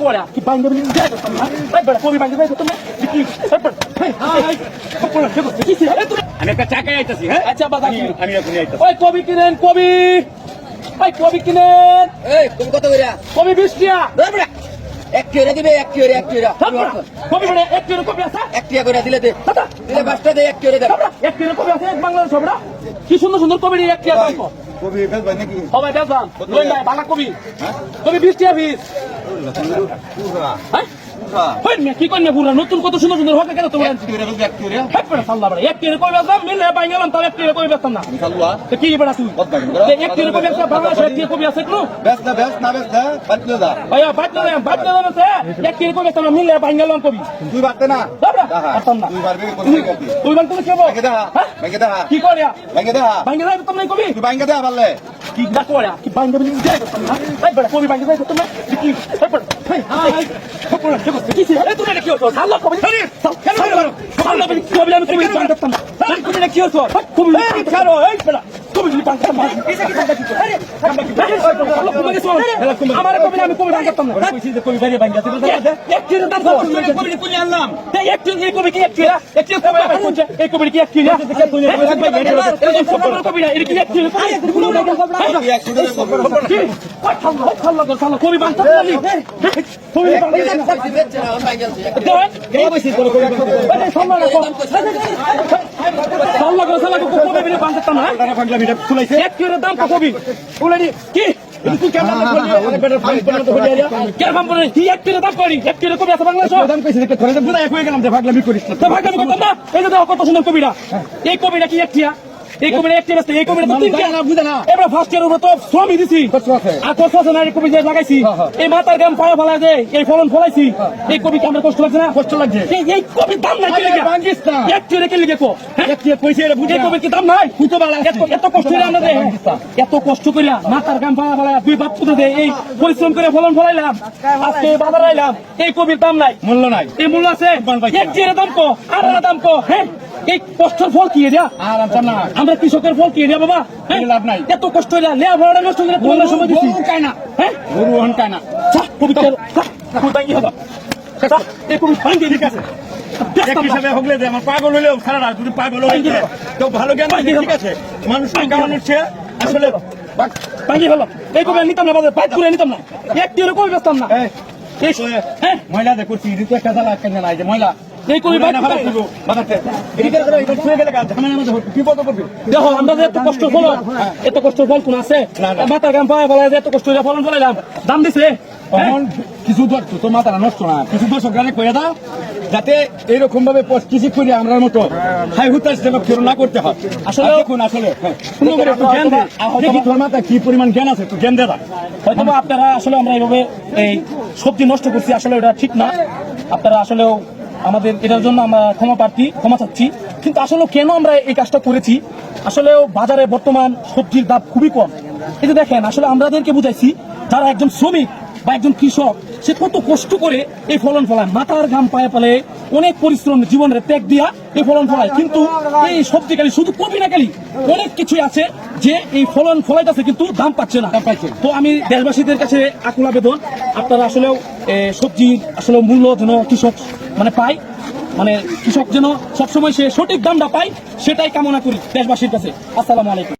করে কি বাইঙ্গা বলি যাই করতাম না এই বড় কবি বাইঙ্গা যাই করতাম না কি আমি একটা চা খাই আইতাছি। হ্যাঁ আচ্ছা বাবা আমি এখন আইতাছি। ওই কবি কিনেন কবি ওই কবি কিনেন এই তুমি কত কইরা কবি 20 টাকা ধর বড়া এক কিলো দিবে এক কিলো কবি মানে 1 কিলো কবি আছে এক টিয়া কইরা দিলে দে দাদা দিলে 5টা দে এক কিলো দে 1 কিলো কবি আছে বাংলাদেশ সবড়া কি সুন্দর সুন্দর কবি 1 টাকা দাম কবি বেচবেন নাকি? সবাই দাম লই না বাংলা কবি কবি 20 টাকা পিস হ্যাঁ হই না কি কইনা পুরা নতুন কত সুন্দর সুন্দর হবে কেন তোমরা এক কিলো হেড পড়া সাল্লা বড় 1 কিলো কবি দাম মিলে বাইঙ্গালাম তাও 1 কিলো কবি বেচতাম না খালুয়া তো কি বড়া তুই 1 কিলো কবি আছে বাংলাদেশ 1 কিলো কবি আছে কোন বেচ না বাদ দা। ভাইয়া বাদ না আছে 1 কিলো কবি তোমরা মিলে বাইঙ্গালাম কবি তুই বাদতে না দাবড়া পারতাম না তুই পারবি তুই বান তুমি কি বল ভাঙ্গে দা কি করিয়া ভাঙ্গে দা বাইঙ্গালাম তোমরা কবি তুই ভাঙ্গে দা পারলে কি না করিয়া কি বাইঙ্গা বলি যাই করতাম না এই বড় কবি বাইঙ্গা যাই করতাম না কি কি তুমি কি হতো সাল্লা কবি সাল্লা বলি কবি আমি কবি বানতাম না তুমি কি হতো কবি ছাড়ো এই বড় কবি বানতাম না আমার কবি আমি কবি বানতাম না কবি বাইরে বাঙ্গা এক কিলো দাম কবি কবি আনলাম এক কিলো এই কবি কি এক কিলো কবি কোনছে এই কবি কি এক কিলো কবি না এটা কি এক কিলো কবি বানতাম না কবি বেচছে না বাইঙ্গাল দাম কবি কি কত সুন্দর কবিরা এই কবিরা কি একটিয়া এই কবিরা একটি এই কবিরা এবার ফার্স্ট ইয়ার উপরে তো শ্রমই দিছি আর কষ্ট আছে না এই কবি যে লাগাইছি এই মাথার গাম পায়ে ফেলা যে এই ফলন ফলাইছি এই কবি আমার কষ্ট লাগছে না কষ্ট লাগছে এই কবির দাম নাই একটু রেখে লিখে এই কবির কি দাম নাই এত কষ্ট করে আমরা এত কষ্ট করিয়া মাথার গাম পায়ে ফেলা দুই বাপ পুঁতে দেয় এই পরিশ্রম করে ফলন ফলাইলাম আজকে বাজার আইলাম এই কবির দাম নাই মূল্য নাই এই মূল্য আছে একটি দাম কো আর দাম কো হ্যাঁ এই কষ্টের ফল কি এটা আমরা কৃষকের ফল কি এটা বাবা লাভ নাই এত কষ্ট লেয়া ভাড়া নষ্ট করে তোমার সময় দিচ্ছি না হ্যাঁ গরু হন কায় না কবিতা ভাঙ্গি হবা এই কবি ভাঙ্গি ঠিক আছে হিসাবে হলে যে আমার পাগল হইলেও সারা রাত যদি পাগল হয়ে তো ভালো জ্ঞান ঠিক আছে মানুষ কামানোর চেয়ে আসলে ভাঙ্গি হলো এই কবি নিতাম না বাজার পাইপ করে নিতাম না একটি কবি বেচতাম না ময়লা দেখছি ঋতু একটা জ্বালা কেন নাই যে ময়লা এই কবি দেখো আমরা যে এত কষ্ট ফল এত কষ্ট ফল কোন আছে মাথার গাম পায়ে ফেলা এত কষ্ট ফলন ফলাইলাম দাম দিছে তখন কিছু ধরতো তো মাথাটা নষ্ট না কিছু দর্শকরা কয়ে দাও যাতে এইরকম ভাবে কিছু করে আমরা মতো হাই হুতাশ যেন ফেরো না করতে হয় আসলে দেখুন আসলে জ্ঞান দেখি তোর মাথায় কি পরিমাণ জ্ঞান আছে একটু জ্ঞান দেওয়া হয়তো আপনারা আসলে আমরা এইভাবে এই সবজি নষ্ট করছি আসলে এটা ঠিক না আপনারা আসলেও আমাদের এটার জন্য আমরা ক্ষমা চাচ্ছি কিন্তু আসলে কেন আমরা এই কাজটা করেছি আসলেও বাজারে বর্তমান সবজির দাম খুবই কম এই যে দেখেন আসলে আমাদেরকে বুঝাইছি যারা একজন শ্রমিক বা একজন কৃষক সে কত কষ্ট করে এই ফলন ফলায় মাথার ঘাম পায়ে ফেলে অনেক পরিশ্রম জীবনের ত্যাগ দিয়া এই ফলন ফলায় কিন্তু এই সবজি খালি শুধু কপি না খালি অনেক কিছুই আছে যে এই ফলন ফলাইতেছে কিন্তু দাম পাচ্ছে না তো আমি দেশবাসীদের কাছে আকুল আবেদন আপনারা আসলেও সবজির আসলে মূল্য যেন কৃষক মানে পায় মানে কৃষক যেন সবসময় সে সঠিক দামটা পায় সেটাই কামনা করি দেশবাসীর কাছে। আসসালামু আলাইকুম।